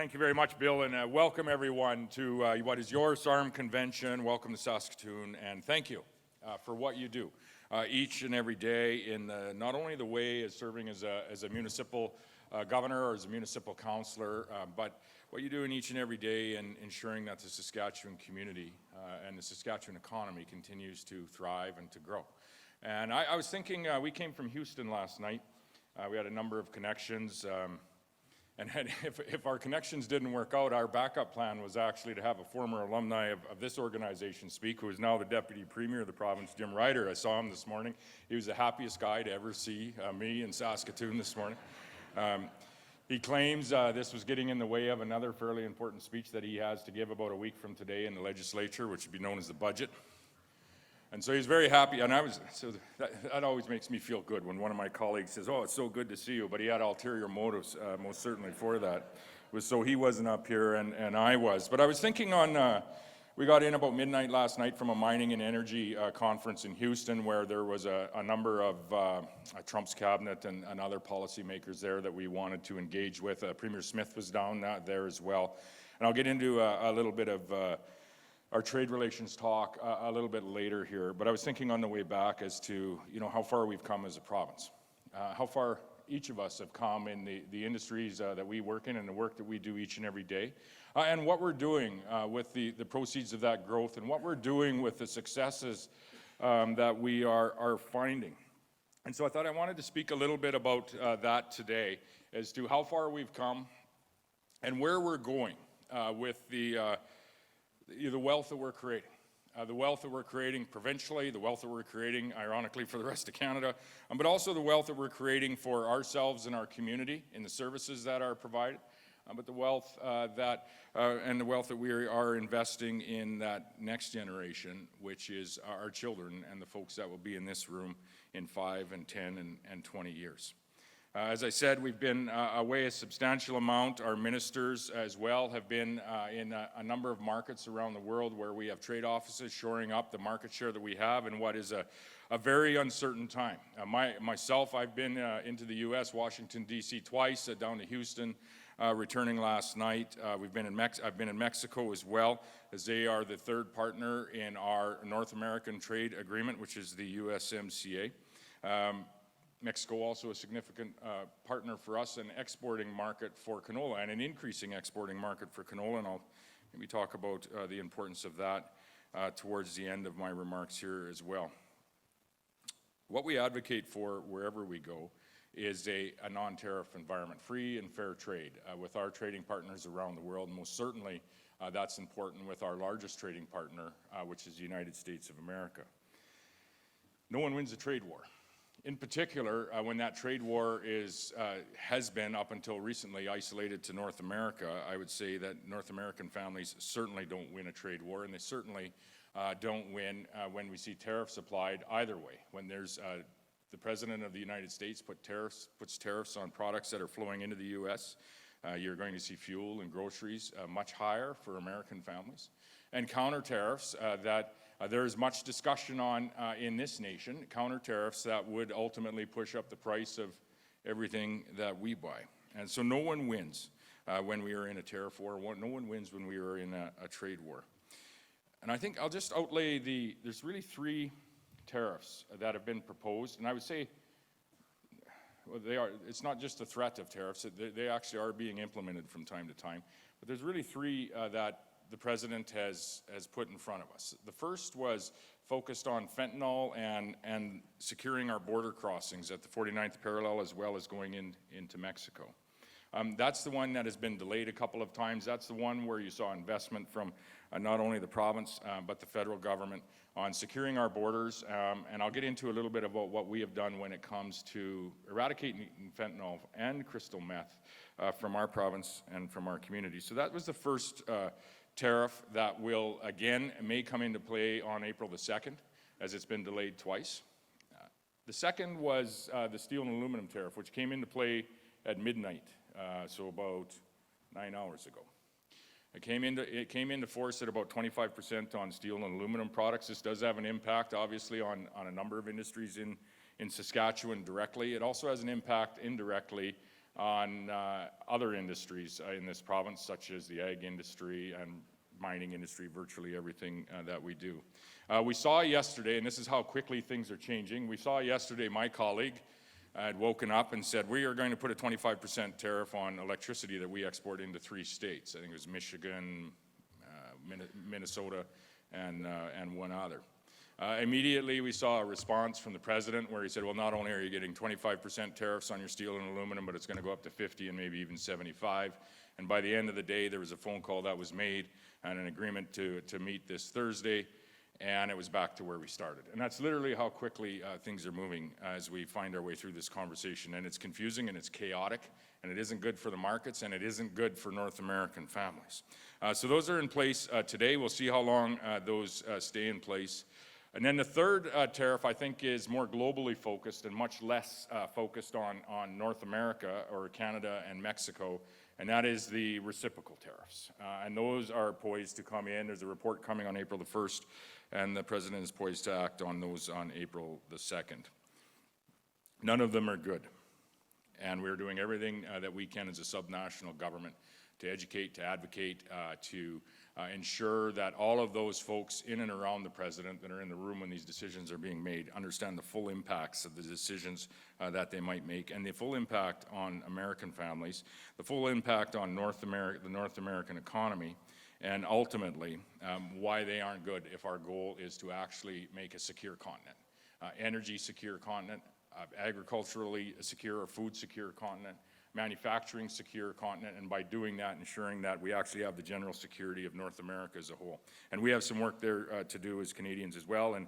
Thank you very much, Bill, and welcome everyone to what is your SARM convention. Welcome to Saskatoon, and thank you for what you do each and every day in not only the way as serving as a municipal governor or as a municipal councillor, but what you do in each and every day in ensuring that the Saskatchewan community and the Saskatchewan economy continues to thrive and to grow. And I was thinking, we came from Houston last night. We had a number of connections. And if our connections didn't work out, our backup plan was actually to have a former alumni of this organization speak, who is now the Deputy Premier of the province, Jim Ryder. I saw him this morning. He was the happiest guy to ever see me in Saskatoon this morning. He claims this was getting in the way of another fairly important speech that he has to give about a week from today in the legislature, which would be known as the budget. And so he's very happy, and that always makes me feel good when one of my colleagues says, "Oh, it's so good to see you," but he had ulterior motives, most certainly for that. It was so he wasn't up here and I was. But I was thinking we got in about midnight last night from a mining and energy conference in Houston, where there was a number of Trump's cabinet and other policymakers there that we wanted to engage with. Premier Smith was down there as well. And I'll get into a little bit of our trade relations talk a little bit later here, but I was thinking on the way back as to how far we've come as a province, how far each of us have come in the industries that we work in and the work that we do each and every day, and what we're doing with the proceeds of that growth, and what we're doing with the successes that we are finding. And so I thought I wanted to speak a little bit about that today, as to how far we've come and where we're going with the wealth that we're creating. The wealth that we're creating provincially, the wealth that we're creating, ironically, for the rest of Canada, but also the wealth that we're creating for ourselves and our community in the services that are provided, but the wealth and the wealth that we are investing in that next generation, which is our children and the folks that will be in this room in 5 and 10 and 20 years. As I said, we've been away a substantial amount. Our ministers as well have been in a number of markets around the world where we have trade offices, shoring up the market share that we have in what is a very uncertain time. Myself, I've been into the U.S., Washington, D.C. twice, down to Houston, returning last night. I've been in Mexico as well, as they are the third partner in our North American Trade Agreement, which is the USMCA. Mexico also a significant partner for us, an exporting market for canola, and an increasing exporting market for canola, and I'll maybe talk about the importance of that towards the end of my remarks here as well. What we advocate for wherever we go is a non-tariff environment, free and fair trade with our trading partners around the world, and most certainly that's important with our largest trading partner, which is the United States of America. No one wins a trade war. In particular, when that trade war has been, up until recently, isolated to North America, I would say that North American families certainly don't win a trade war, and they certainly don't win when we see tariffs applied either way. When there's the President of the United States puts tariffs on products that are flowing into the U.S., you're going to see fuel and groceries much higher for American families, and counter tariffs that there is much discussion on in this nation, counter tariffs that would ultimately push up the price of everything that we buy. And so no one wins when we are in a tariff war. No one wins when we are in a trade war. And I think I'll just outlay there's really 3 tariffs that have been proposed, and I would say it's not just the threat of tariffs, they actually are being implemented from time to time, but there's really 3 that the President has put in front of us. The first was focused on fentanyl and securing our border crossings at the 49th parallel, as well as going into Mexico. That's the one that has been delayed a couple of times. That's the one where you saw investment from not only the province, but the federal government on securing our borders. And I'll get into a little bit about what we have done when it comes to eradicating fentanyl and crystal meth from our province and from our community. So that was the first tariff that may come into play on April the 2nd, as it's been delayed twice. The second was the steel and aluminum tariff, which came into play at midnight, so about 9 hours ago. It came into force at about 25% on steel and aluminum products. This does have an impact, obviously, on a number of industries in Saskatchewan directly. It also has an impact indirectly on other industries in this province, such as the ag industry and mining industry, virtually everything that we do. We saw yesterday, and this is how quickly things are changing, we saw yesterday my colleague had woken up and said, we are going to put a 25% tariff on electricity that we export into 3 states. I think it was Michigan, Minnesota, and one other. Immediately we saw a response from the president where he said, well, not only are you getting 25% tariffs on your steel and aluminum, but it's going to go up to 50 and maybe even 75. And by the end of the day, there was a phone call that was made and an agreement to meet this Thursday, and it was back to where we started. And that's literally how quickly things are moving as we find our way through this conversation. And it's confusing and it's chaotic, and it isn't good for the markets, and it isn't good for North American families. So those are in place today. We'll see how long those stay in place. And then the third tariff, I think, is more globally focused and much less focused on North America or Canada and Mexico, and that is the reciprocal tariffs. And those are poised to come in. There's a report coming on April the 1st, and the president is poised to act on those on April the 2nd. None of them are good, and we're doing everything that we can as a subnational government to educate, to advocate, to ensure that all of those folks in and around the president that are in the room when these decisions are being made understand the full impacts of the decisions that they might make, and the full impact on American families, the full impact on the North American economy, and ultimately why they aren't good if our goal is to actually make a secure continent, energy secure continent, agriculturally secure or food secure continent, manufacturing secure continent, and by doing that, ensuring that we actually have the general security of North America as a whole. And we have some work there to do as Canadians as well, and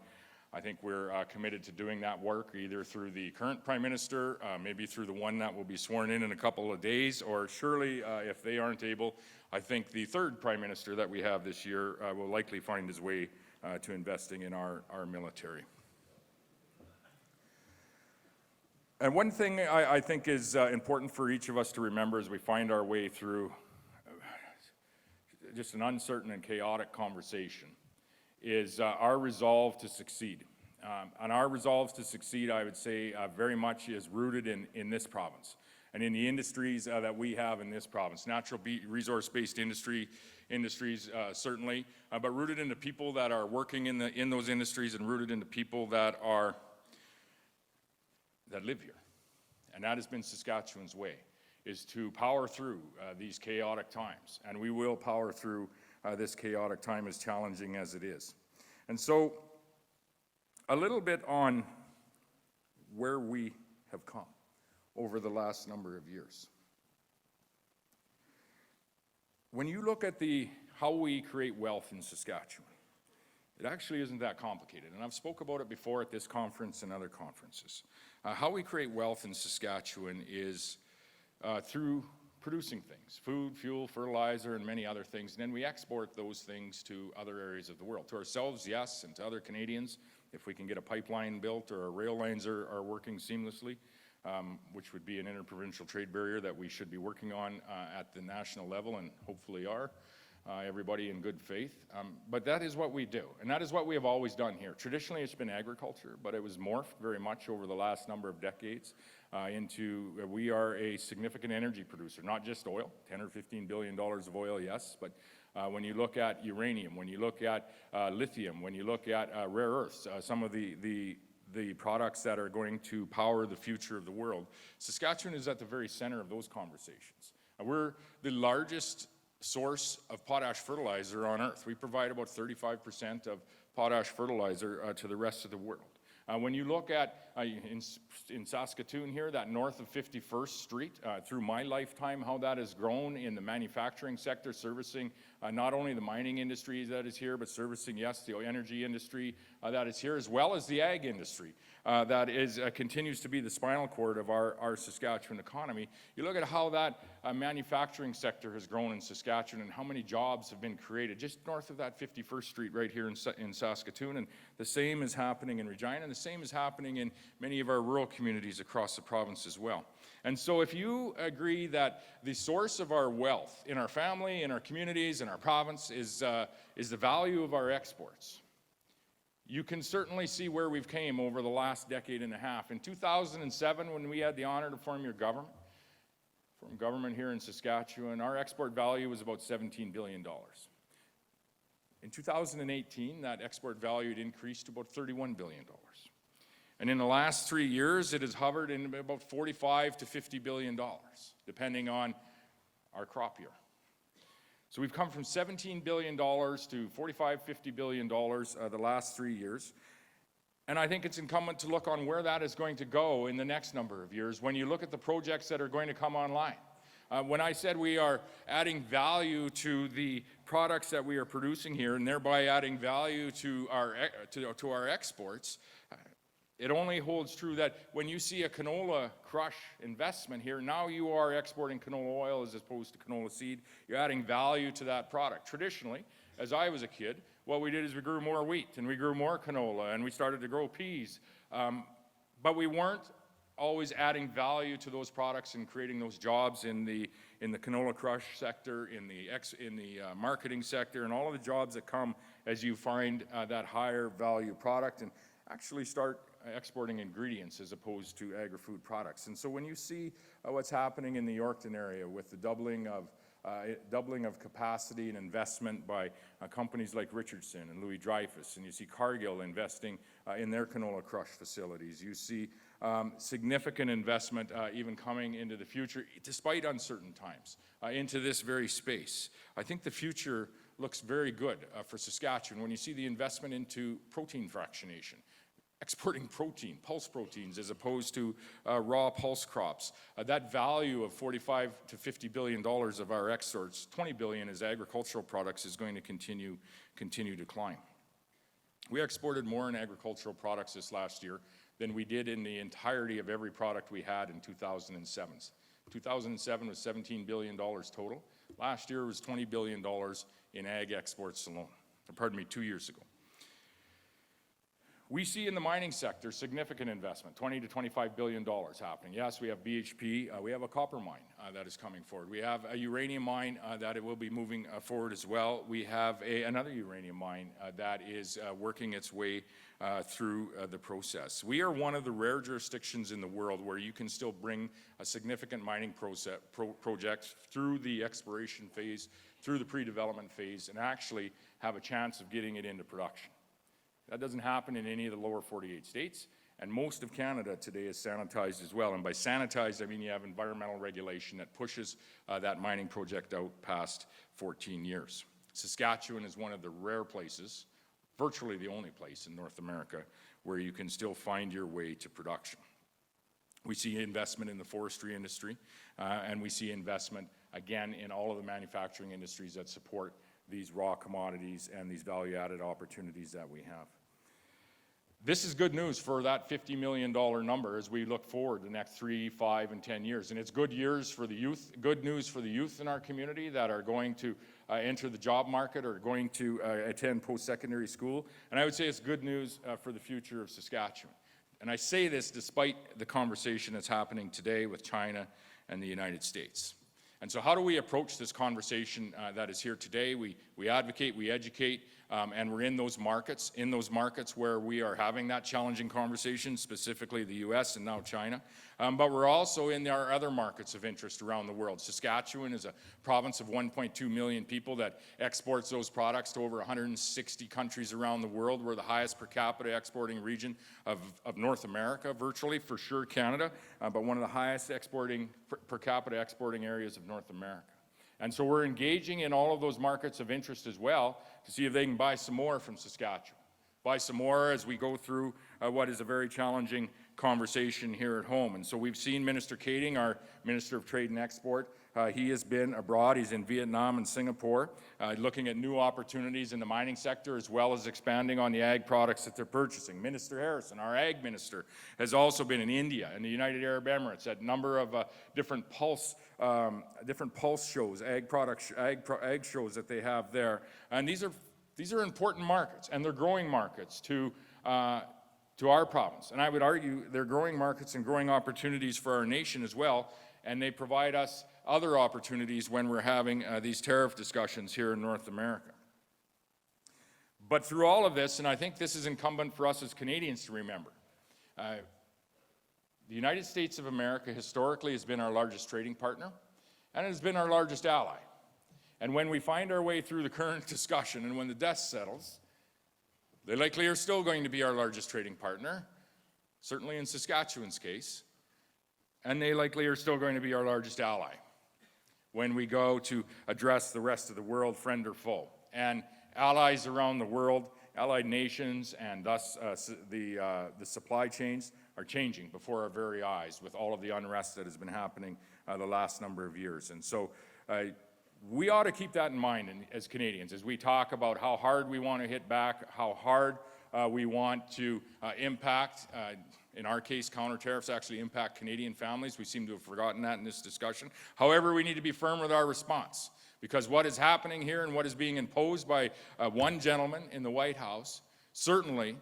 I think we're committed to doing that work either through the current Prime Minister, maybe through the one that will be sworn in a couple of days, or surely if they aren't able, I think the third Prime Minister that we have this year will likely find his way to investing in our military. And one thing I think is important for each of us to remember as we find our way through just an uncertain and chaotic conversation is our resolve to succeed. And our resolve to succeed, I would say, very much is rooted in this province and in the industries that we have in this province. Natural resource-based industries, certainly, but rooted in the people that are working in those industries and rooted in the people that live here. And that has been Saskatchewan's way, is to power through these chaotic times. And we will power through this chaotic time, as challenging as it is. And so, a little bit on where we have come over the last number of years. When you look at how we create wealth in Saskatchewan, it actually isn't that complicated, and I've spoke about it before at this conference and other conferences. How we create wealth in Saskatchewan is through producing things, food, fuel, fertilizer, and many other things, and then we export those things to other areas of the world. To ourselves, yes, and to other Canadians, if we can get a pipeline built or our rail lines are working seamlessly, which would be an interprovincial trade barrier that we should be working on at the national level, and hopefully are. Everybody in good faith. But that is what we do, and that is what we have always done here. Traditionally, it's been agriculture, but it was morphed very much over the last number of decades into we are a significant energy producer, not just oil, $10 or $15 billion of oil, yes, but when you look at uranium, when you look at lithium, when you look at rare earths, some of the products that are going to power the future of the world, Saskatchewan is at the very center of those conversations. We're the largest source of potash fertilizer on Earth. We provide about 35% of potash fertilizer to the rest of the world. When you look at in Saskatoon here, that north of 51st Street, through my lifetime, how that has grown in the manufacturing sector, servicing not only the mining industry that is here, but servicing, yes, the energy industry that is here, as well as the ag industry that continues to be the spinal cord of our Saskatchewan economy. You look at how that manufacturing sector has grown in Saskatchewan and how many jobs have been created just north of that 51st Street right here in Saskatoon, and the same is happening in Regina, and the same is happening in many of our rural communities across the province as well. And so if you agree that the source of our wealth in our family, in our communities, in our province is the value of our exports, you can certainly see where we've came over the last decade and a half. In 2007, when we had the honor to form your government, from government here in Saskatchewan, our export value was about $17 billion. In 2018, that export value had increased to about $31 billion. And in the last 3 years, it has hovered in about $45 to $50 billion, depending on our crop year. So we've come from $17 billion to $45, $50 billion the last 3 years. And I think it's incumbent to look on where that is going to go in the next number of years when you look at the projects that are going to come online. When I said we are adding value to the products that we are producing here and thereby adding value to our exports, it only holds true that when you see a canola crush investment here, now you are exporting canola oil as opposed to canola seed. You're adding value to that product. Traditionally, as I was a kid, what we did is we grew more wheat and we grew more canola and we started to grow peas. But we weren't always adding value to those products and creating those jobs in the canola crush sector, in the marketing sector, and all of the jobs that come as you find that higher value product and actually start exporting ingredients as opposed to agri-food products. And so when you see what's happening in the Yorkton area with the doubling of capacity and investment by companies like Richardson and Louis Dreyfus, and you see Cargill investing in their canola crush facilities. You see significant investment even coming into the future, despite uncertain times, into this very space. I think the future looks very good for Saskatchewan when you see the investment into protein fractionation, exporting protein, pulse proteins, as opposed to raw pulse crops. That value of $45 to $50 billion of our exports, $20 billion as agricultural products, is going to continue to climb. We exported more in agricultural products this last year than we did in the entirety of every product we had in 2007. 2007 was $17 billion total. Last year was $20 billion in ag exports alone, 2 years ago. We see in the mining sector significant investment, $20 to $25 billion happening. Yes, we have BHP, we have a copper mine that is coming forward. We have a uranium mine that it will be moving forward as well. We have another uranium mine that is working its way through the process. We are one of the rare jurisdictions in the world where you can still bring a significant mining project through the exploration phase, through the pre-development phase, and actually have a chance of getting it into production. That doesn't happen in any of the lower 48 states, and most of Canada today is sanitized as well. And by sanitized, I mean you have environmental regulation that pushes that mining project out past 14 years. Saskatchewan is one of the rare places, virtually the only place in North America, where you can still find your way to production. We see investment in the forestry industry, and we see investment, again, in all of the manufacturing industries that support these raw commodities and these value-added opportunities that we have. This is good news for that $50 million number as we look forward the next 3, 5, and 10 years. And it's good news for the youth in our community that are going to enter the job market or going to attend post-secondary school. And I would say it's good news for the future of Saskatchewan. And I say this despite the conversation that's happening today with China and the United States. And so how do we approach this conversation that is here today? We advocate, we educate, and we're in those markets where we are having that challenging conversation, specifically the US and now China. But we're also in our other markets of interest around the world. Saskatchewan is a province of 1.2 million people that exports those products to over 160 countries around the world. We're the highest per capita exporting region of North America, virtually, for sure Canada, but one of the highest per capita exporting areas of North America. And so we're engaging in all of those markets of interest as well to see if they can buy some more from Saskatchewan. Buy some more as we go through what is a very challenging conversation here at home. And so we've seen Minister Kading, our Minister of Trade and Export. He has been abroad. He's in Vietnam and Singapore, looking at new opportunities in the mining sector as well as expanding on the ag products that they're purchasing. Minister Harrison, our ag minister, has also been in India and the United Arab Emirates at a number of different pulse shows, ag shows that they have there. And these are important markets, and they're growing markets to our province. And I would argue they're growing markets and growing opportunities for our nation as well, and they provide us other opportunities when we're having these tariff discussions here in North America. But through all of this, and I think this is incumbent for us as Canadians to remember, the United States of America historically has been our largest trading partner. and it has been our largest ally. And when we find our way through the current discussion and when the dust settles, they likely are still going to be our largest trading partner, certainly in Saskatchewan's case, and they likely are still going to be our largest ally when we go to address the rest of the world, friend or foe. And allies around the world, allied nations, and thus the supply chains are changing before our very eyes with all of the unrest that has been happening the last number of years. And so we ought to keep that in mind as Canadians as we talk about how hard we want to hit back, how hard we want to impact, in our case, counter-tariffs actually impact Canadian families. We seem to have forgotten that in this discussion. However, we need to be firm with our response, because what is happening here and what is being imposed by one gentleman in the White House certainly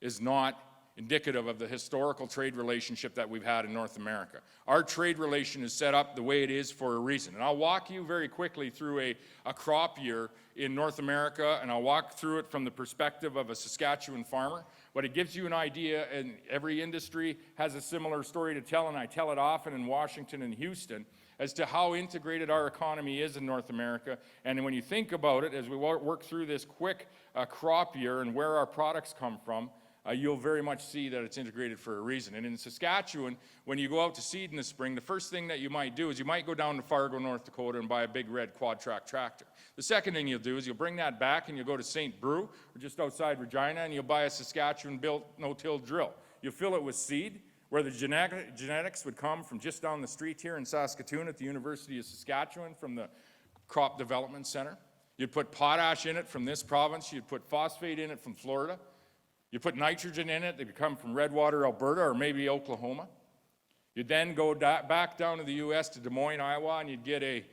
is not indicative of the historical trade relationship that we've had in North America. Our trade relation is set up the way it is for a reason. And I'll walk you very quickly through a crop year in North America, and I'll walk through it from the perspective of a Saskatchewan farmer. But it gives you an idea, and every industry has a similar story to tell, and I tell it often in Washington and Houston, as to how integrated our economy is in North America. And when you think about it, as we work through this quick crop year and where our products come from, you'll very much see that it's integrated for a reason. And in Saskatchewan, when you go out to seed in the spring, the first thing that you might do is you might go down to Fargo, North Dakota and buy a big red quad-track tractor. The second thing you'll do is you'll bring that back and you'll go to St. Brew, or just outside Regina, and you'll buy a Saskatchewan-built no-till drill. You'll fill it with seed, where the genetics would come from just down the street here in Saskatoon at the University of Saskatchewan from the Crop Development Center. You'd put potash in it from this province. You'd put phosphate in it from Florida. You put nitrogen in it, they come from Redwater, Alberta, or maybe Oklahoma. You'd then go back down to the U.S. to Des Moines, Iowa, and you'd get a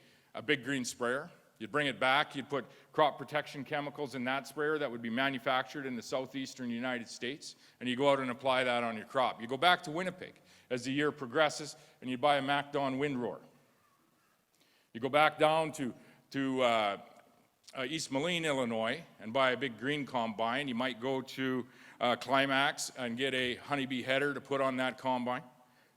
big green sprayer. You'd bring it back, you'd put crop protection chemicals in that sprayer that would be manufactured in the southeastern United States, and you go out and apply that on your crop. You go back to Winnipeg as the year progresses, and you buy a MacDon Windrower. You go back down to East Moline, Illinois, and buy a big green combine. You might go to Climax and get a honeybee header to put on that combine.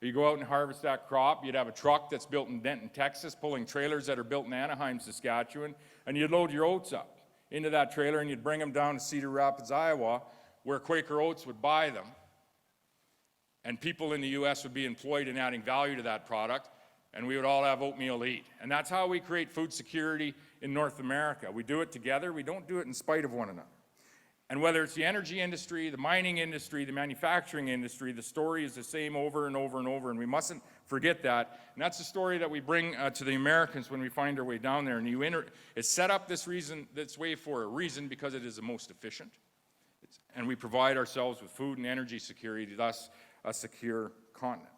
You go out and harvest that crop. You'd have a truck that's built in Denton, Texas, pulling trailers that are built in Anaheim, Saskatchewan, and you'd load your oats up into that trailer and you'd bring them down to Cedar Rapids, Iowa, where Quaker Oats would buy them, and people in the U.S. would be employed in adding value to that product, and we would all have oatmeal to eat. And that's how we create food security in North America. We do it together. We don't do it in spite of one another. And whether it's the energy industry, the mining industry, the manufacturing industry, the story is the same over and over and over, and we mustn't forget that. And that's the story that we bring to the Americans when we find our way down there. And it's set up this way for a reason, because it is the most efficient. And we provide ourselves with food and energy security, thus a secure continent.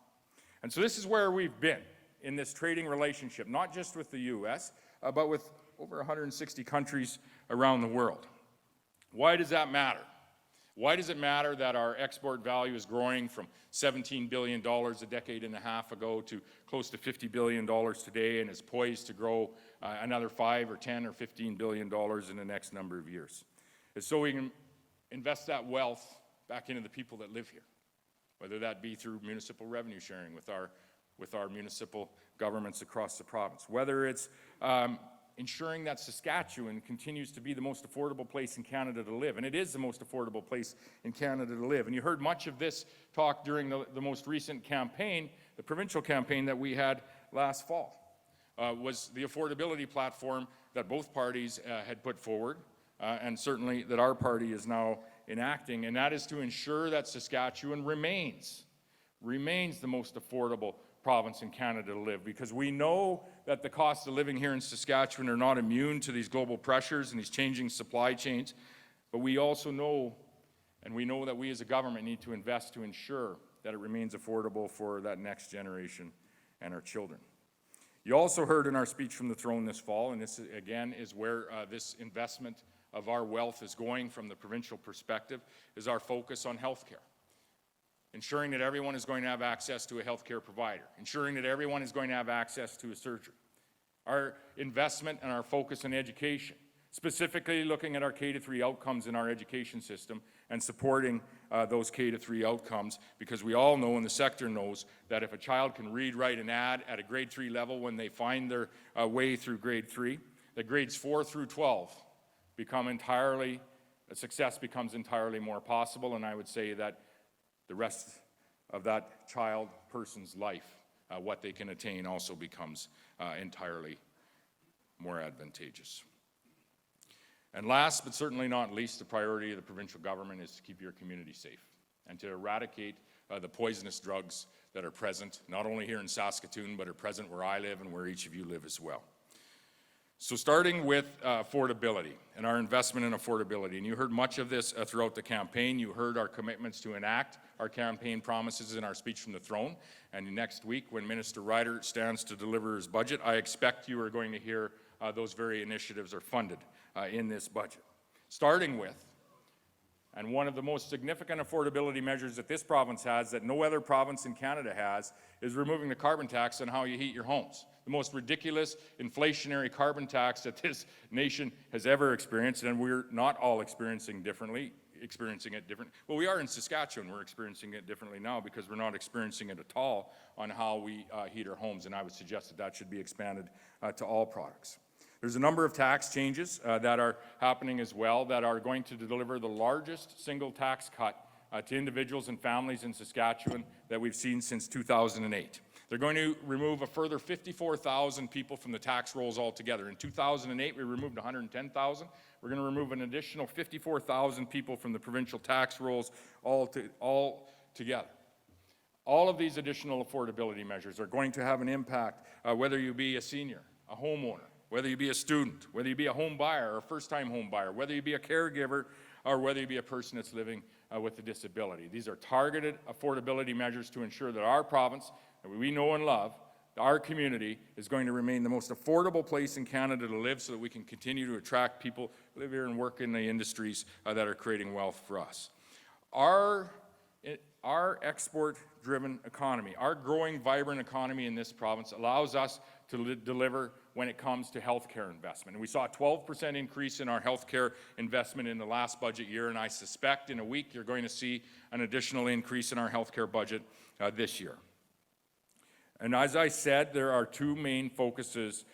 And so this is where we've been in this trading relationship, not just with the U.S., but with over 160 countries around the world. Why does that matter? Why does it matter that our export value is growing from $17 billion a decade and a half ago to close to $50 billion today, and is poised to grow another $5 or $10 or $15 billion in the next number of years? It's so we can invest that wealth back into the people that live here, whether that be through municipal revenue sharing with our municipal governments across the province, whether it's ensuring that Saskatchewan continues to be the most affordable place in Canada to live. And it is the most affordable place in Canada to live. And you heard much of this talk during the most recent campaign, the provincial campaign that we had last fall, was the affordability platform that both parties had put forward, and certainly that our party is now enacting. And that is to ensure that Saskatchewan remains the most affordable province in Canada to live, because we know that the cost of living here in Saskatchewan are not immune to these global pressures and these changing supply chains, but we also know, and we know that we as a government need to invest to ensure that it remains affordable for that next generation and our children. You also heard in our speech from the throne this fall, and this again is where this investment of our wealth is going from the provincial perspective, is our focus on health care. Ensuring that everyone is going to have access to a healthcare provider, ensuring that everyone is going to have access to a surgery. Our investment and our focus on education, specifically looking at our K-3 outcomes in our education system and supporting those K-3 outcomes, because we all know and the sector knows that if a child can read, write, and add at a grade 3 level when they find their way through grade 3, that grades 4 through 12 success becomes entirely more possible, and I would say that the rest of that child person's life, what they can attain, also becomes entirely more advantageous. And last but certainly not least, the priority of the provincial government is to keep your community safe and to eradicate the poisonous drugs that are present, not only here in Saskatoon, but are present where I live and where each of you live as well. So starting with affordability and our investment in affordability, and you heard much of this throughout the campaign. You heard our commitments to enact our campaign promises in our speech from the throne, and next week when Minister Ryder stands to deliver his budget, I expect you are going to hear those very initiatives are funded in this budget. Starting with, and one of the most significant affordability measures that this province has that no other province in Canada has, is removing the carbon tax on how you heat your homes. The most ridiculous inflationary carbon tax that this nation has ever experienced, and we're not all experiencing it differently. Well, we are in Saskatchewan. We're experiencing it differently now because we're not experiencing it at all on how we heat our homes, and I would suggest that that should be expanded to all products. There's a number of tax changes that are happening as well that are going to deliver the largest single tax cut to individuals and families in Saskatchewan that we've seen since 2008. They're going to remove a further 54,000 people from the tax rolls altogether. In 2008, we removed 110,000. We're going to remove an additional 54,000 people from the provincial tax rolls all together. All of these additional affordability measures are going to have an impact, whether you be a senior, a homeowner, whether you be a student, whether you be a home buyer or a first-time home buyer, whether you be a caregiver, or whether you be a person that's living with a disability. These are targeted affordability measures to ensure that our province, that we know and love, our community, is going to remain the most affordable place in Canada to live so that we can continue to attract people who live here and work in the industries that are creating wealth for us. Our export-driven economy, our growing, vibrant economy in this province allows us to deliver when it comes to healthcare investment. And we saw a 12% increase in our healthcare investment in the last budget year, and I suspect in a week you're going to see an additional increase in our healthcare budget this year. And as I said, there are two main focuses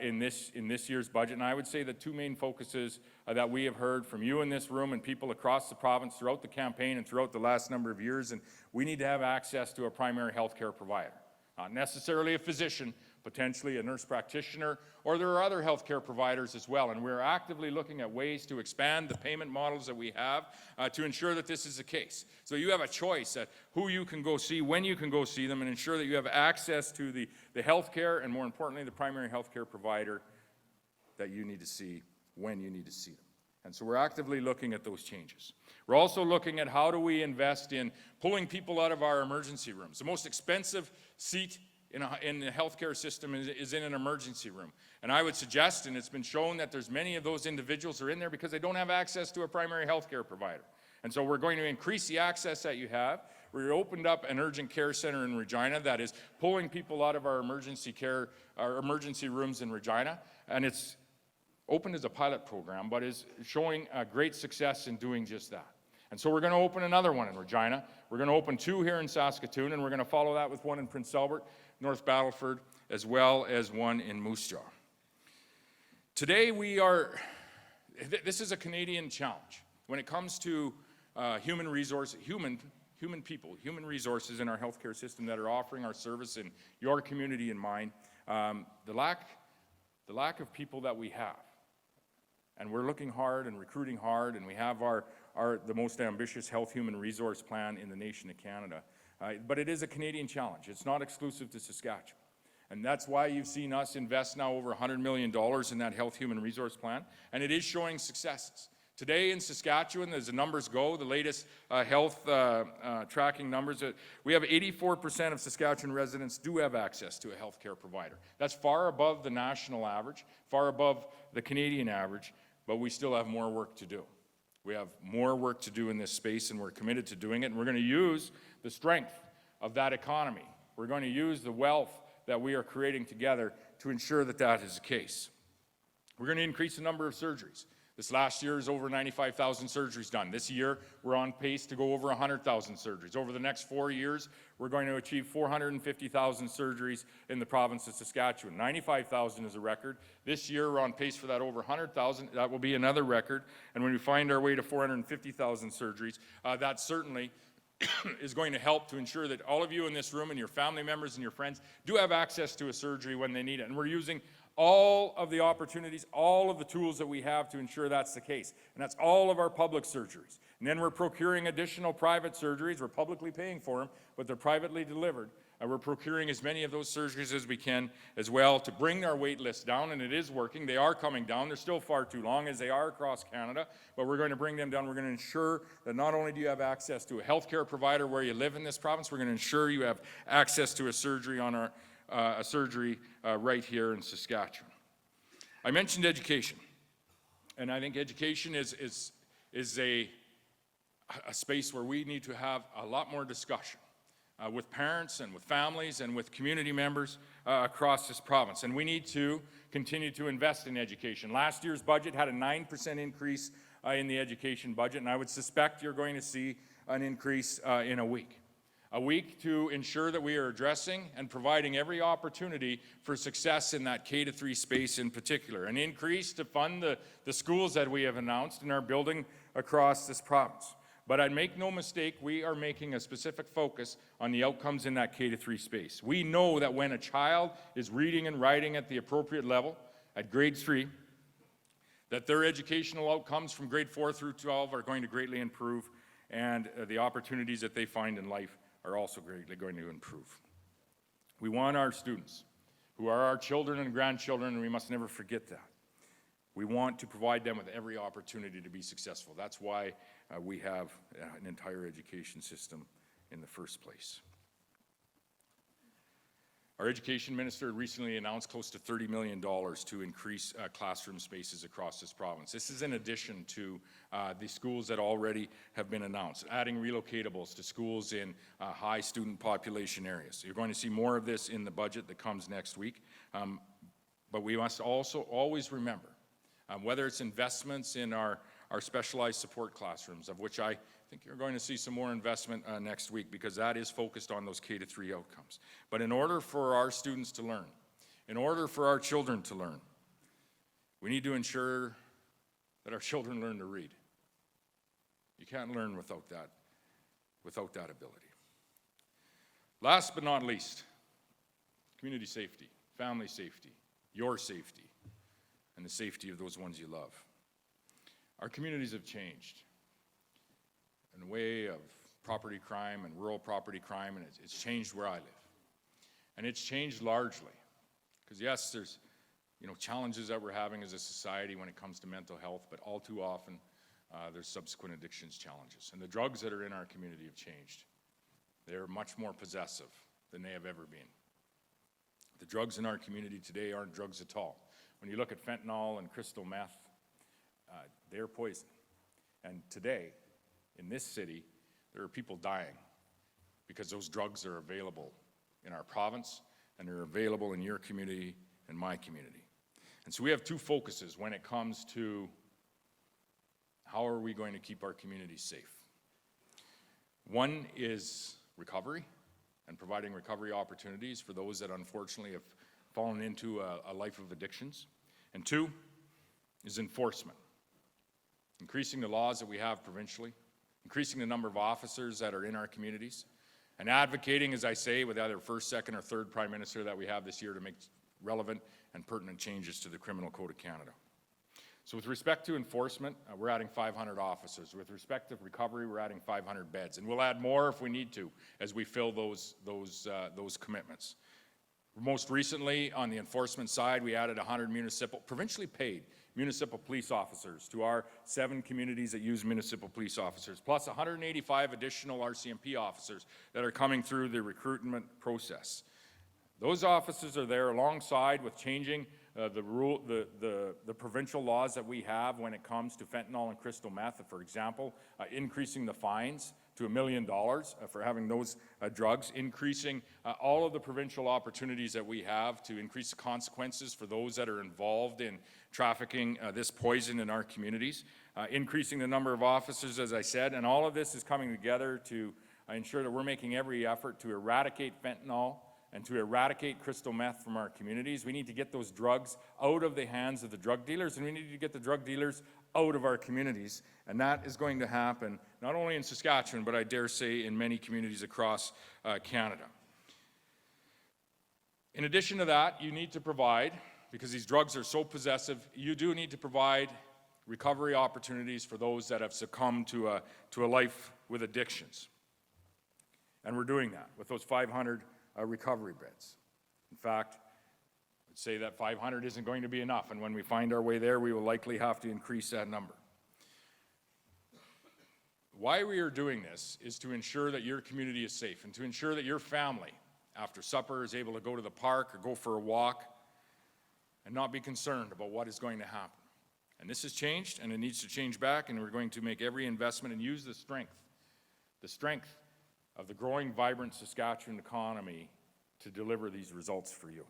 in this year's budget, and I would say the two main focuses that we have heard from you in this room and people across the province throughout the campaign and throughout the last number of years, and we need to have access to a primary health care provider. Not necessarily a physician, potentially a nurse practitioner, or there are other healthcare providers as well, and we're actively looking at ways to expand the payment models that we have to ensure that this is the case. So you have a choice at who you can go see, when you can go see them, and ensure that you have access to the healthcare, and more importantly, the primary healthcare provider that you need to see when you need to see them. And so we're actively looking at those changes. We're also looking at how do we invest in pulling people out of our emergency rooms. The most expensive seat in the healthcare system is in an emergency room. And I would suggest, and it's been shown, that there's many of those individuals are in there because they don't have access to a primary healthcare provider. And so we're going to increase the access that you have. We opened up an urgent care center in Regina that is pulling people out of our emergency rooms in Regina, and it's opened as a pilot program, but is showing great success in doing just that. And so we're going to open another one in Regina. We're going to open two here in Saskatoon, and we're going to follow that with one in Prince Albert, North Battleford, as well as one in Moose Jaw. Today this is a Canadian challenge. When it comes to human people, human resources in our healthcare system that are offering our service in your community and mine, the lack of people that we have. And we're looking hard and recruiting hard, and we have the most ambitious health human resource plan in the nation of Canada. But it is a Canadian challenge. It's not exclusive to Saskatchewan. And that's why you've seen us invest now over $100 million in that health human resource plan, and it is showing successes. Today in Saskatchewan, as the numbers go, the latest health tracking numbers, we have 84% of Saskatchewan residents do have access to a health care provider. That's far above the national average, far above the Canadian average, but we still have more work to do. We have more work to do in this space, and we're committed to doing it, and we're going to use the strength of that economy. We're going to use the wealth that we are creating together to ensure that that is the case. We're going to increase the number of surgeries. This last year is over 95,000 surgeries done. This year, we're on pace to go over 100,000 surgeries. Over the next 4 years, we're going to achieve 450,000 surgeries in the province of Saskatchewan. 95,000 is a record. This year, we're on pace for that over 100,000. That will be another record. And when we find our way to 450,000 surgeries, that certainly is going to help to ensure that all of you in this room and your family members and your friends do have access to a surgery when they need it. And we're using all of the opportunities, all of the tools that we have to ensure that's the case. And that's all of our public surgeries. And then we're procuring additional private surgeries. We're publicly paying for them, but they're privately delivered. We're procuring as many of those surgeries as we can as well to bring our wait list down, and it is working. They are coming down. They're still far too long, as they are across Canada, but we're going to bring them down. We're going to ensure that not only do you have access to a healthcare provider where you live in this province, we're going to ensure you have access to a surgery on our right here in Saskatchewan. I mentioned education, and I think education is a space where we need to have a lot more discussion with parents and with families and with community members across this province. And we need to continue to invest in education. Last year's budget had a 9% increase in the education budget, and I would suspect you're going to see an increase in a week. A week to ensure that we are addressing and providing every opportunity for success in that K-3 space in particular. An increase to fund the schools that we have announced and are building across this province. But I'd make no mistake, we are making a specific focus on the outcomes in that K-3 space. We know that when a child is reading and writing at the appropriate level, at grade 3, that their educational outcomes from grade 4 through 12 are going to greatly improve, and the opportunities that they find in life are also greatly going to improve. We want our students, who are our children and grandchildren, and we must never forget that. We want to provide them with every opportunity to be successful. That's why we have an entire education system in the first place. Our education minister recently announced close to $30 million to increase classroom spaces across this province. This is in addition to the schools that already have been announced, adding relocatables to schools in high student population areas. So you're going to see more of this in the budget that comes next week. But we must also always remember, whether it's investments in our specialized support classrooms, of which I think you're going to see some more investment next week, because that is focused on those K-3 outcomes. But in order for our students to learn, in order for our children to learn, we need to ensure that our children learn to read. You can't learn without that ability. Last but not least, community safety, family safety, your safety, and the safety of those ones you love. Our communities have changed in the way of property crime and rural property crime, and it's changed where I live. And it's changed largely because, yes, there's challenges that we're having as a society when it comes to mental health, but all too often there's subsequent addictions challenges. And the drugs that are in our community have changed. They're much more possessive than they have ever been. The drugs in our community today aren't drugs at all. When you look at fentanyl and crystal meth, they're poison. And today, in this city, there are people dying because those drugs are available in our province, and they're available in your community and my community. And so we have two focuses when it comes to how are we going to keep our communities safe. One is recovery and providing recovery opportunities for those that unfortunately have fallen into a life of addictions. And two is enforcement. Increasing the laws that we have provincially, increasing the number of officers that are in our communities, and advocating, as I say, with either first, second, or third Prime Minister that we have this year to make relevant and pertinent changes to the Criminal Code of Canada. So with respect to enforcement, we're adding 500 officers. With respect to recovery, we're adding 500 beds. And we'll add more if we need to as we fill those commitments. Most recently, on the enforcement side, we added 100 provincially paid municipal police officers to our 7 communities that use municipal police officers, plus 185 additional RCMP officers that are coming through the recruitment process. Those officers are there alongside with changing the provincial laws that we have when it comes to fentanyl and crystal meth. For example, increasing the fines to $1 million for having those drugs, increasing all of the provincial opportunities that we have to increase the consequences for those that are involved in trafficking this poison in our communities, increasing the number of officers, as I said, and all of this is coming together to ensure that we're making every effort to eradicate fentanyl and to eradicate crystal meth from our communities. We need to get those drugs out of the hands of the drug dealers, and we need to get the drug dealers out of our communities. And that is going to happen not only in Saskatchewan, but I dare say in many communities across Canada. In addition to that, you need to provide, because these drugs are so possessive, you do need to provide recovery opportunities for those that have succumbed to a life with addictions. And we're doing that with those 500 recovery beds. In fact, I'd say that 500 isn't going to be enough, and when we find our way there, we will likely have to increase that number. Why we are doing this is to ensure that your community is safe and to ensure that your family, after supper, is able to go to the park or go for a walk and not be concerned about what is going to happen. And this has changed, and it needs to change back, and we're going to make every investment and use the strength of the growing, vibrant Saskatchewan economy to deliver these results for you.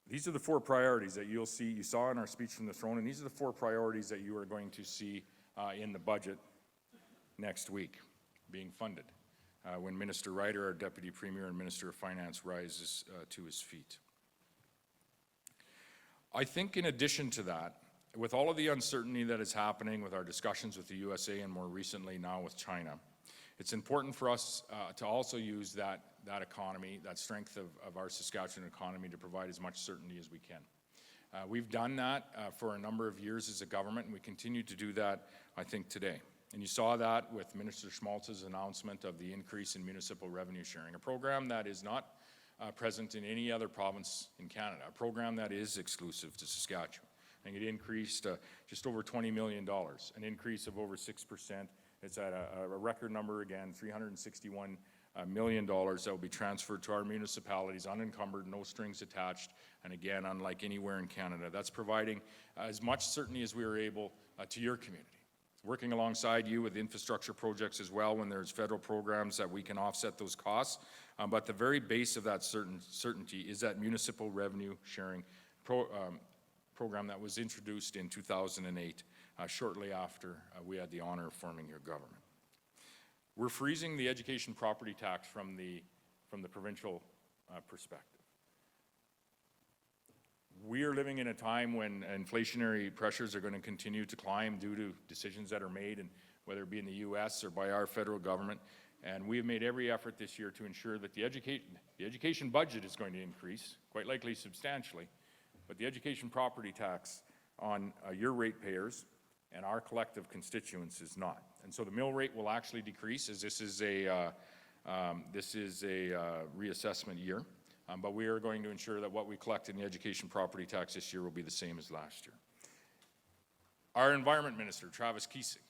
These are the 4 priorities that you saw in our speech from the throne, and these are the 4 priorities that you are going to see in the budget next week being funded when Minister Ryder, our Deputy Premier and Minister of Finance, rises to his feet. I think in addition to that, with all of the uncertainty that is happening with our discussions with the USA and more recently now with China, it's important for us to also use that economy, that strength of our Saskatchewan economy to provide as much certainty as we can. We've done that for a number of years as a government, and we continue to do that, I think, today. And you saw that with Minister Schmaltz's announcement of the increase in municipal revenue sharing, a program that is not present in any other province in Canada, a program that is exclusive to Saskatchewan. I think it increased just over $20 million, an increase of over 6%. It's at a record number again, $361 million that will be transferred to our municipalities, unencumbered, no strings attached, and again, unlike anywhere in Canada. That's providing as much certainty as we are able to your community. Working alongside you with infrastructure projects as well when there's federal programs that we can offset those costs. But the very base of that certainty is that municipal revenue sharing program that was introduced in 2008, shortly after we had the honor of forming your government. We're freezing the education property tax from the provincial perspective. We are living in a time when inflationary pressures are going to continue to climb due to decisions that are made, and whether it be in the U.S. or by our federal government. And we have made every effort this year to ensure that the education budget is going to increase, quite likely substantially, but the education property tax on your ratepayers and our collective constituents is not. And so the mill rate will actually decrease, as this is a reassessment year. But we are going to ensure that what we collect in the education property tax this year will be the same as last year. Our Environment Minister, Travis Keesing,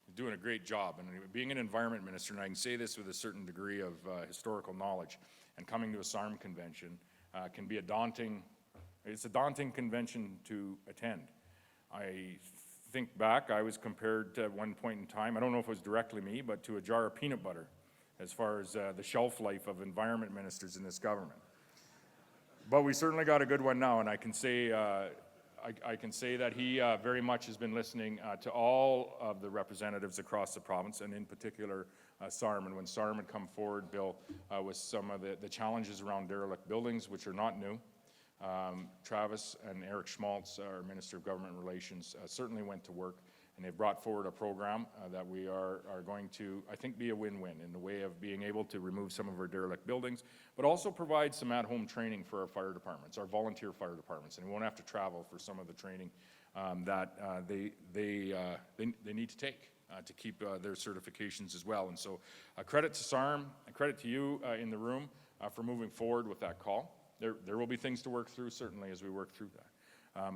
is doing a great job. And being an Environment Minister, and I can say this with a certain degree of historical knowledge, and coming to a SARM convention can be a daunting convention to attend. I think back, I was compared to at one point in time, I don't know if it was directly me, but to a jar of peanut butter as far as the shelf life of environment ministers in this government. But we certainly got a good one now, and I can say that he very much has been listening to all of the representatives across the province, and in particular SARM. And when SARM had come forward, Bill, with some of the challenges around derelict buildings, which are not new, Travis and Eric Schmaltz, our Minister of Government Relations, certainly went to work, and they've brought forward a program that we are going to, I think, be a win-win in the way of being able to remove some of our derelict buildings, but also provide some at-home training for our fire departments, our volunteer fire departments, and we won't have to travel for some of the training that they need to take to keep their certifications as well. And so credit to SARM, and credit to you in the room for moving forward with that call. There will be things to work through, certainly, as we work through that.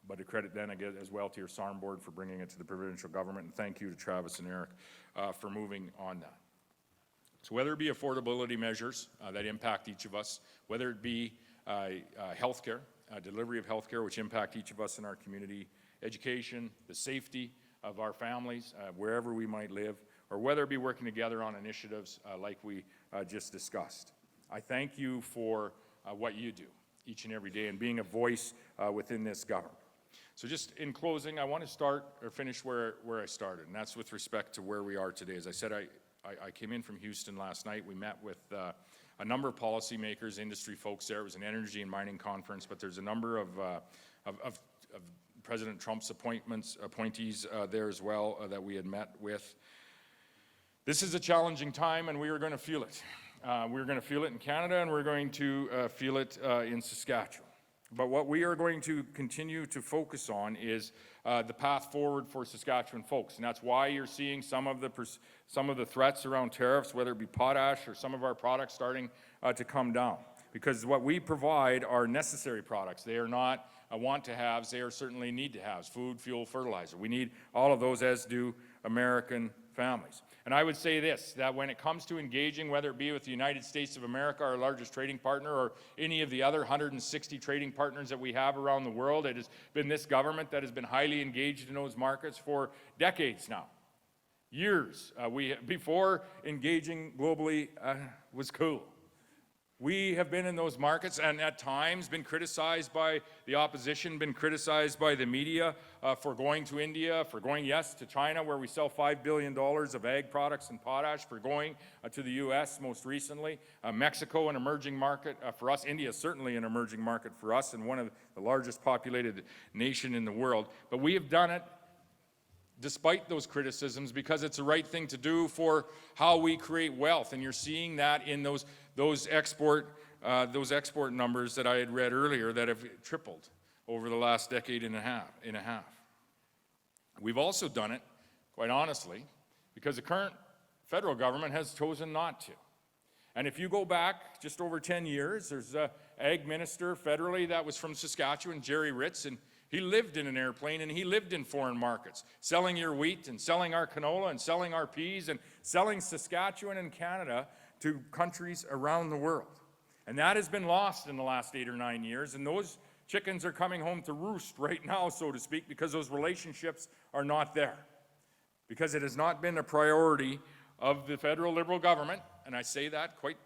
But a credit then again as well to your SARM board for bringing it to the provincial government, and thank you to Travis and Eric for moving on that. So whether it be affordability measures that impact each of us, whether it be healthcare, delivery of healthcare which impact each of us in our community, education, the safety of our families, wherever we might live, or whether it be working together on initiatives like we just discussed. I thank you for what you do each and every day and being a voice within this government. So just in closing, I want to start or finish where I started, and that's with respect to where we are today. As I said, I came in from Houston last night. We met with a number of policymakers, industry folks there. It was an energy and mining conference, but there's a number of President Trump's appointees there as well that we had met with. This is a challenging time, and we are going to feel it. We're going to feel it in Canada, and we're going to feel it in Saskatchewan. But what we are going to continue to focus on is the path forward for Saskatchewan folks, and that's why you're seeing some of the threats around tariffs, whether it be potash or some of our products starting to come down. Because what we provide are necessary products. They are not want-to-haves. They are certainly need-to-haves: food, fuel, fertilizer. We need all of those, as do American families. And I would say this, that when it comes to engaging, whether it be with the United States of America, our largest trading partner, or any of the other 160 trading partners that we have around the world, it has been this government that has been highly engaged in those markets for decades now. Years. Before engaging globally was cool. We have been in those markets and at times been criticized by the opposition, been criticized by the media for going to India, for going, yes, to China, where we sell $5 billion of ag products and potash, for going to the U.S. most recently. Mexico, an emerging market for us. India is certainly an emerging market for us and one of the largest populated nation in the world. But we have done it despite those criticisms because it's the right thing to do for how we create wealth. And you're seeing that in those export numbers that I had read earlier that have tripled over the last decade and a half. We've also done it, quite honestly, because the current federal government has chosen not to. And if you go back just over 10 years, there's an ag minister federally that was from Saskatchewan, Jerry Ritz, and he lived in an airplane and he lived in foreign markets, selling your wheat and selling our canola and selling our peas and selling Saskatchewan and Canada to countries around the world. And that has been lost in the last 8 or 9 years, and those chickens are coming home to roost right now, so to speak, because those relationships are not there. Because it has not been a priority of the federal Liberal government, and I say that quite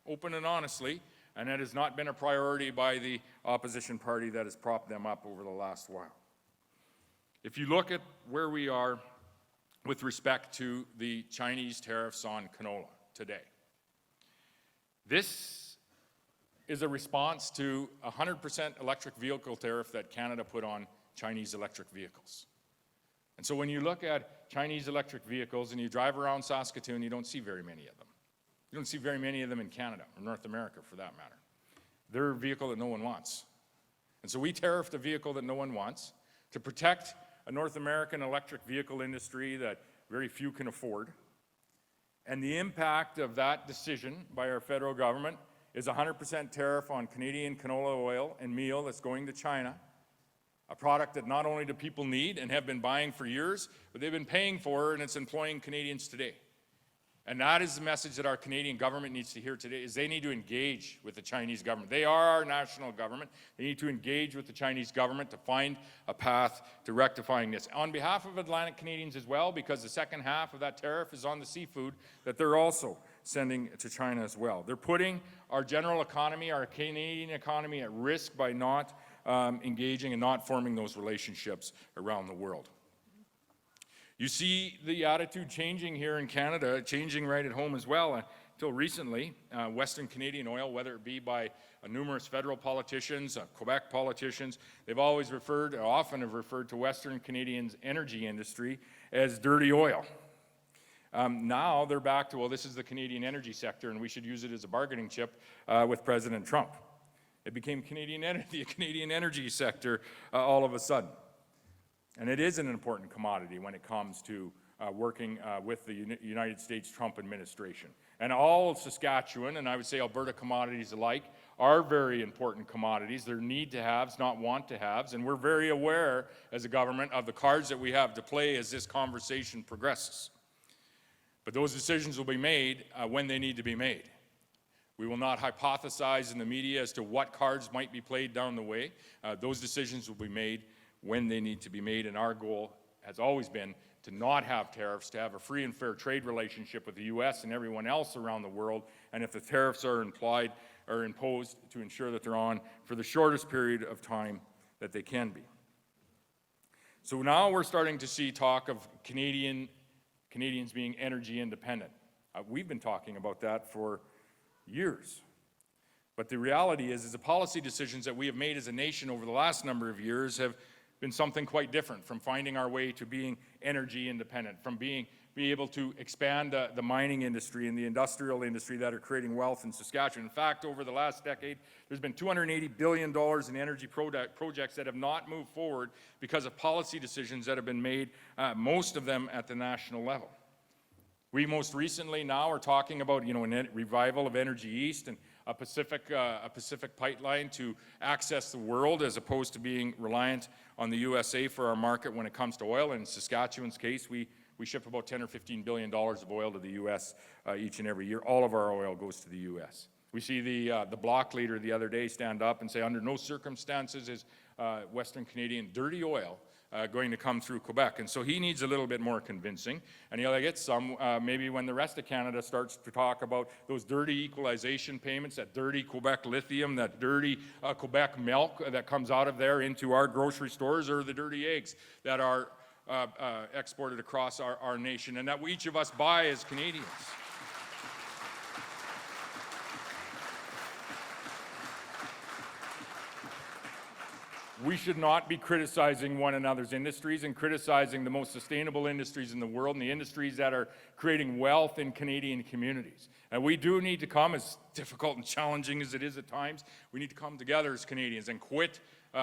open and honestly, and it has not been a priority by the opposition party that has propped them up over the last while. If you look at where we are with respect to the Chinese tariffs on canola today, this is a response to a 100% electric vehicle tariff that Canada put on Chinese electric vehicles. And so when you look at Chinese electric vehicles and you drive around Saskatoon, you don't see very many of them. You don't see very many of them in Canada, or North America for that matter. They're a vehicle that no one wants. And so we tariffed a vehicle that no one wants to protect a North American electric vehicle industry that very few can afford. And the impact of that decision by our federal government is a 100% tariff on Canadian canola oil and meal that's going to China, a product that not only do people need and have been buying for years, but they've been paying for, and it's employing Canadians today. And that is the message that our Canadian government needs to hear today, is they need to engage with the Chinese government. They are our national government. They need to engage with the Chinese government to find a path to rectifying this. On behalf of Atlantic Canadians as well, because the second half of that tariff is on the seafood that they're also sending to China as well. They're putting our general economy, our Canadian economy at risk by not engaging and not forming those relationships around the world. You see the attitude changing here in Canada, changing right at home as well. Until recently, Western Canadian oil, whether it be by numerous federal politicians, Quebec politicians, they've always often have referred to Western Canadians' energy industry as dirty oil. Now they're back to, well, this is the Canadian energy sector and we should use it as a bargaining chip with President Trump. It became the Canadian energy sector all of a sudden. And it is an important commodity when it comes to working with the United States Trump administration. And all of Saskatchewan, and I would say Alberta commodities alike, are very important commodities. They're need-to-haves, not want-to-haves. And we're very aware as a government of the cards that we have to play as this conversation progresses. But those decisions will be made when they need to be made. We will not hypothesize in the media as to what cards might be played down the way. Those decisions will be made when they need to be made, and our goal has always been to not have tariffs, to have a free and fair trade relationship with the U.S. and everyone else around the world, and if the tariffs are imposed, to ensure that they're on for the shortest period of time that they can be. So now we're starting to see talk of Canadians being energy independent. We've been talking about that for years. But the reality is the policy decisions that we have made as a nation over the last number of years have been something quite different, from finding our way to being energy independent, from be able to expand the mining industry and the industrial industry that are creating wealth in Saskatchewan. In fact, over the last decade, there's been $280 billion in energy projects that have not moved forward because of policy decisions that have been made, most of them at the national level. We most recently now are talking about, a revival of Energy East and a Pacific pipeline to access the world, as opposed to being reliant on the USA for our market when it comes to oil. In Saskatchewan's case, we ship about $10 or $15 billion of oil to the U.S. Each and every year. All of our oil goes to the U.S. We see the bloc leader the other day stand up and say, under no circumstances is Western Canadian dirty oil going to come through Quebec. And so he needs a little bit more convincing, and he'll get some maybe when the rest of Canada starts to talk about those dirty equalization payments, that dirty Quebec lithium, that dirty Quebec milk that comes out of there into our grocery stores, or the dirty eggs that are exported across our nation and that each of us buy as Canadians. We should not be criticizing one another's industries and criticizing the most sustainable industries in the world and the industries that are creating wealth in Canadian communities. And we do need to come, as difficult and challenging as it is at times, we need to come together as Canadians and quit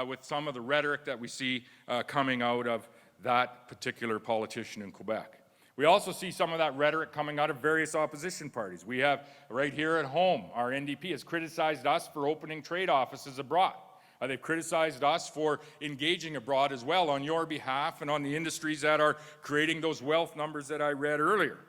with some of the rhetoric that we see coming out of that particular politician in Quebec. We also see some of that rhetoric coming out of various opposition parties. We have right here at home, our NDP has criticized us for opening trade offices abroad. They've criticized us for engaging abroad as well on your behalf and on the industries that are creating those wealth numbers that I read earlier.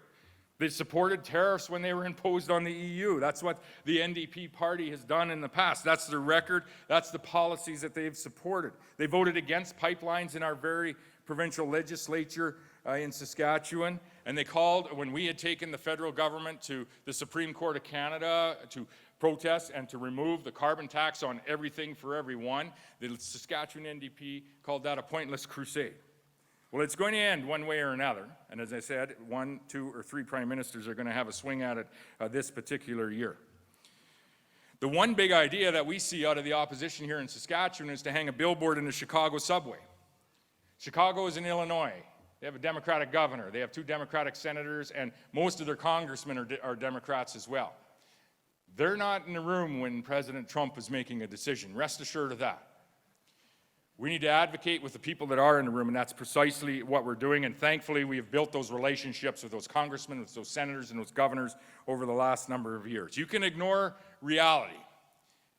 They supported tariffs when they were imposed on the EU. That's what the NDP party has done in the past. That's their record. That's the policies that they've supported. They voted against pipelines in our very provincial legislature in Saskatchewan, and they called, when we had taken the federal government to the Supreme Court of Canada to protest and to remove the carbon tax on everything for everyone, the Saskatchewan NDP called that a pointless crusade. Well, it's going to end one way or another, and as I said, 1, 2, or 3 prime ministers are going to have a swing at it this particular year. The one big idea that we see out of the opposition here in Saskatchewan is to hang a billboard in the Chicago subway. Chicago is in Illinois. They have a Democratic governor. They have 2 Democratic senators, and most of their congressmen are Democrats as well. They're not in the room when President Trump is making a decision. Rest assured of that. We need to advocate with the people that are in the room, and that's precisely what we're doing. And thankfully, we have built those relationships with those congressmen, with those senators, and those governors over the last number of years. You can ignore reality.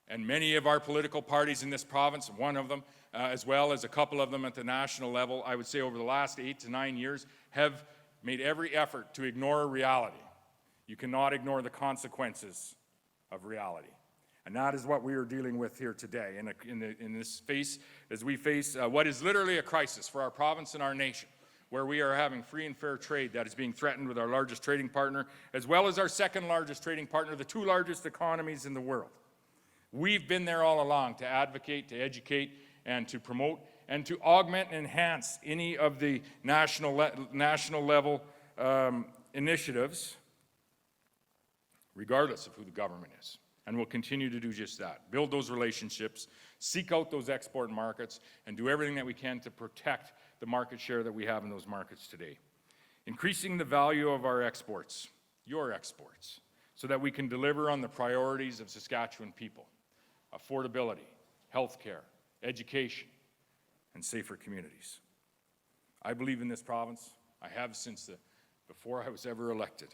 And many of our political parties in this province, one of them, as well as a couple of them at the national level, I would say over the last 8 to 9 years, have made every effort to ignore reality. You cannot ignore the consequences of reality. And that is what we are dealing with here today in this phase, as we face what is literally a crisis for our province and our nation, where we are having free and fair trade that is being threatened with our largest trading partner, as well as our second largest trading partner, the 2 largest economies in the world. We've been there all along to advocate, to educate, and to promote, and to augment and enhance any of the national level initiatives, regardless of who the government is. And we'll continue to do just that. Build those relationships, seek out those export markets, and do everything that we can to protect the market share that we have in those markets today. Increasing the value of our exports, your exports, so that we can deliver on the priorities of Saskatchewan people: affordability, healthcare, education, and safer communities. I believe in this province. I have since before I was ever elected.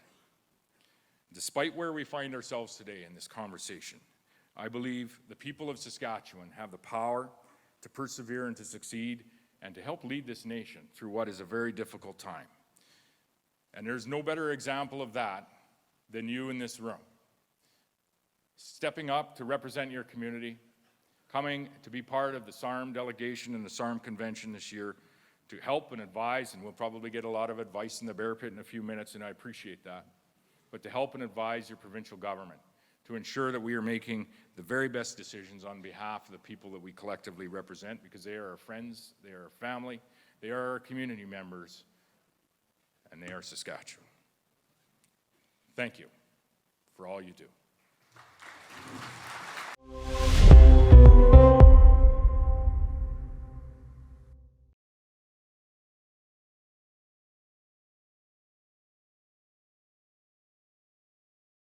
Despite where we find ourselves today in this conversation, I believe the people of Saskatchewan have the power to persevere and to succeed and to help lead this nation through what is a very difficult time. And there's no better example of that than you in this room. Stepping up to represent your community, coming to be part of the SARM delegation and the SARM convention this year to help and advise, and we'll probably get a lot of advice in the bear pit in a few minutes, and I appreciate that, but to help and advise your provincial government to ensure that we are making the very best decisions on behalf of the people that we collectively represent, because they are our friends, they are our family, they are our community members, and they are Saskatchewan. Thank you for all you do.